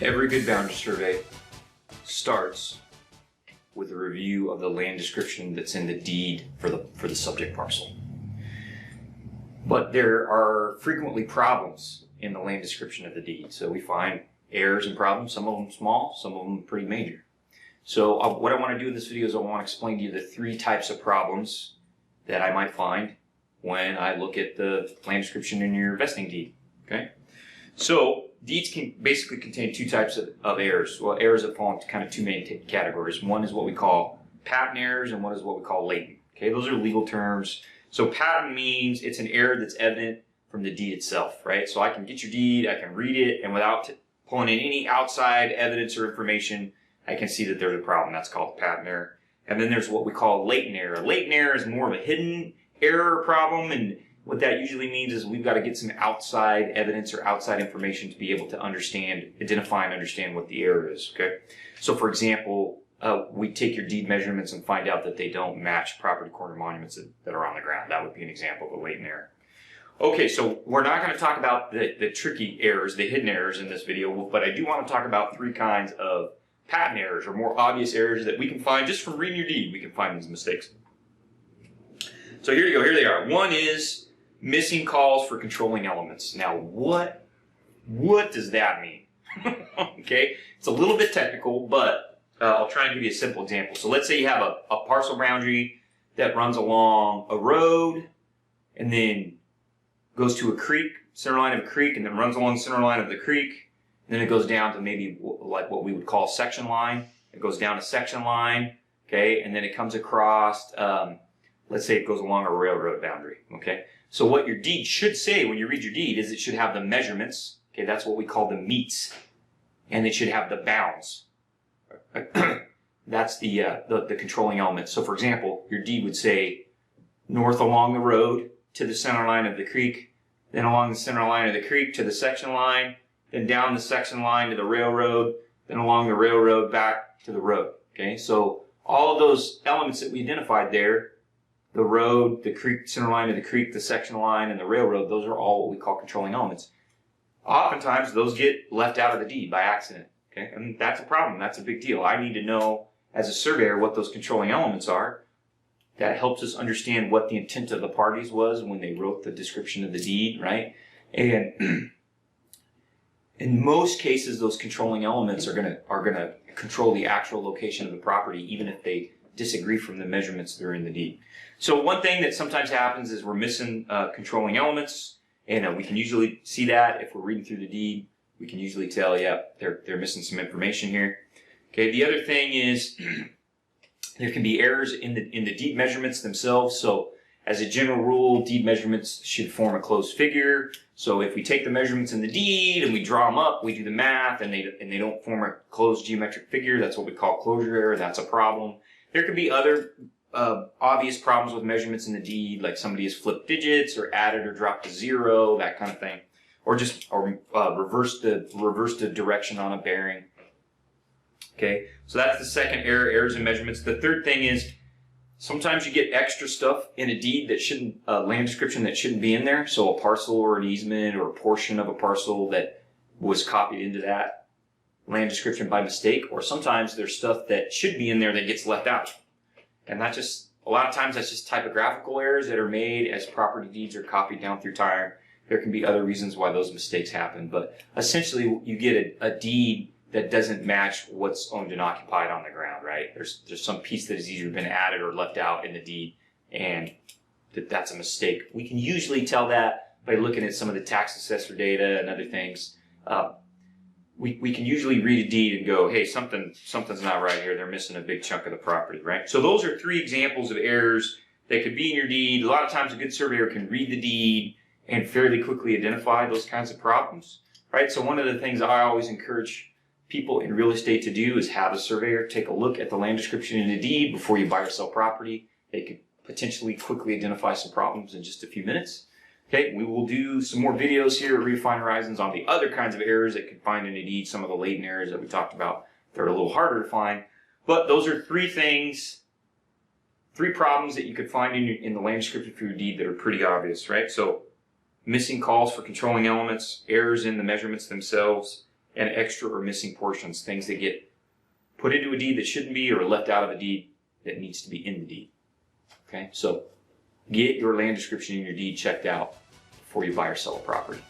Every good boundary survey starts with a review of the land description that's in the deed for the subject parcel. But there are frequently problems in the land description of the deed. So we find errors and problems, some of them small, some of them pretty major. So what I want to do in this video is I want to explain to you the three types of problems that I might find when I look at the land description in your vesting deed. Okay? So deeds can basically contain two types of errors. Well, errors that fall into kind of two main categories. One is what we call patent errors, and one is what we call latent. Okay, those are legal terms. So patent means it's an error that's evident from the deed itself, right? So I can get your deed, I can read it, and without pulling in any outside evidence or information, I can see that there's a problem. That's called a patent error. And then there's what we call latent error. Latent error is more of a hidden error problem, and what that usually means is we've got to get some outside evidence or outside information to be able to identify and understand what the error is, okay? So for example, we take your deed measurements and find out that they don't match property corner monuments that are on the ground. That would be an example of a latent error. Okay, so we're not going to talk about the tricky errors, the hidden errors in this video, but I do want to talk about three kinds of patent errors or more obvious errors that we can find just from reading your deed. We can find these mistakes. So here you go, here they are. One is missing calls for controlling elements. Now, what does that mean? Okay, it's a little bit technical, but I'll try and give you a simple example. So let's say you have a parcel boundary that runs along a road and then goes to a creek, center line of a creek, and then runs along the center line of the creek. And then it goes down to maybe like what we would call section line. It goes down to section line, okay, and then it comes across, let's say it goes along a railroad boundary, okay? So what your deed should say when you read your deed is it should have the measurements, okay, that's what we call the meets, and it should have the bounds. That's the controlling element. So for example, your deed would say north along the road to the center line of the creek, then along the center line of the creek to the section line, then down the section line to the railroad, then along the railroad back to the road, okay? So all of those elements that we identified there, the road, the creek, center line of the creek, the section line, and the railroad, those are all what we call controlling elements. Oftentimes, those get left out of the deed by accident, okay? And that's a problem. That's a big deal. I need to know, as a surveyor, what those controlling elements are. That helps us understand what the intent of the parties was when they wrote the description of the deed, right? And in most cases, those controlling elements are gonna control the actual location of the property, even if they disagree from the measurements that are in the deed. So one thing that sometimes happens is we're missing controlling elements, and we can usually see that if we're reading through the deed. We can usually tell, yeah, they're missing some information here. Okay. The other thing is there can be errors in the deed measurements themselves. So as a general rule, deed measurements should form a closed figure. So if we take the measurements in the deed and we draw them up, we do the math, and they don't form a closed geometric figure, that's what we call closure error. That's a problem. There could be other obvious problems with measurements in the deed, like somebody has flipped digits or added or dropped a zero, that kind of thing, or reversed the direction on a bearing. Okay, so that's the second error, errors in measurements. The third thing is sometimes you get extra stuff in a deed that shouldn't, land description that shouldn't be in there. So a parcel or an easement or a portion of a parcel that was copied into that land description by mistake, or sometimes there's stuff that should be in there that gets left out. And a lot of times that's just typographical errors that are made as property deeds are copied down through time. There can be other reasons why those mistakes happen, but essentially you get a deed that doesn't match what's owned and occupied on the ground, right? There's some piece that has either been added or left out in the deed, and that's a mistake. We can usually tell that by looking at some of the tax assessor data and other things. We can usually read a deed and go, hey, something's not right here. They're missing a big chunk of the property, right? So those are three examples of errors that could be in your deed. A lot of times a good surveyor can read the deed and fairly quickly identify those kinds of problems, right? So one of the things I always encourage people in real estate to do is have a surveyor take a look at the land description in the deed before you buy or sell property. They could potentially quickly identify some problems in just a few minutes. Okay, we will do some more videos here at Redefined Horizons on the other kinds of errors that you can find in a deed, some of the latent errors that we talked about that are a little harder to find. But those are three problems that you could find in the land description for your deed that are pretty obvious, right? So missing calls for controlling elements, errors in the measurements themselves, and extra or missing portions, things that get put into a deed that shouldn't be or left out of a deed that needs to be in the deed. Okay, so get your land description and your deed checked out before you buy or sell a property.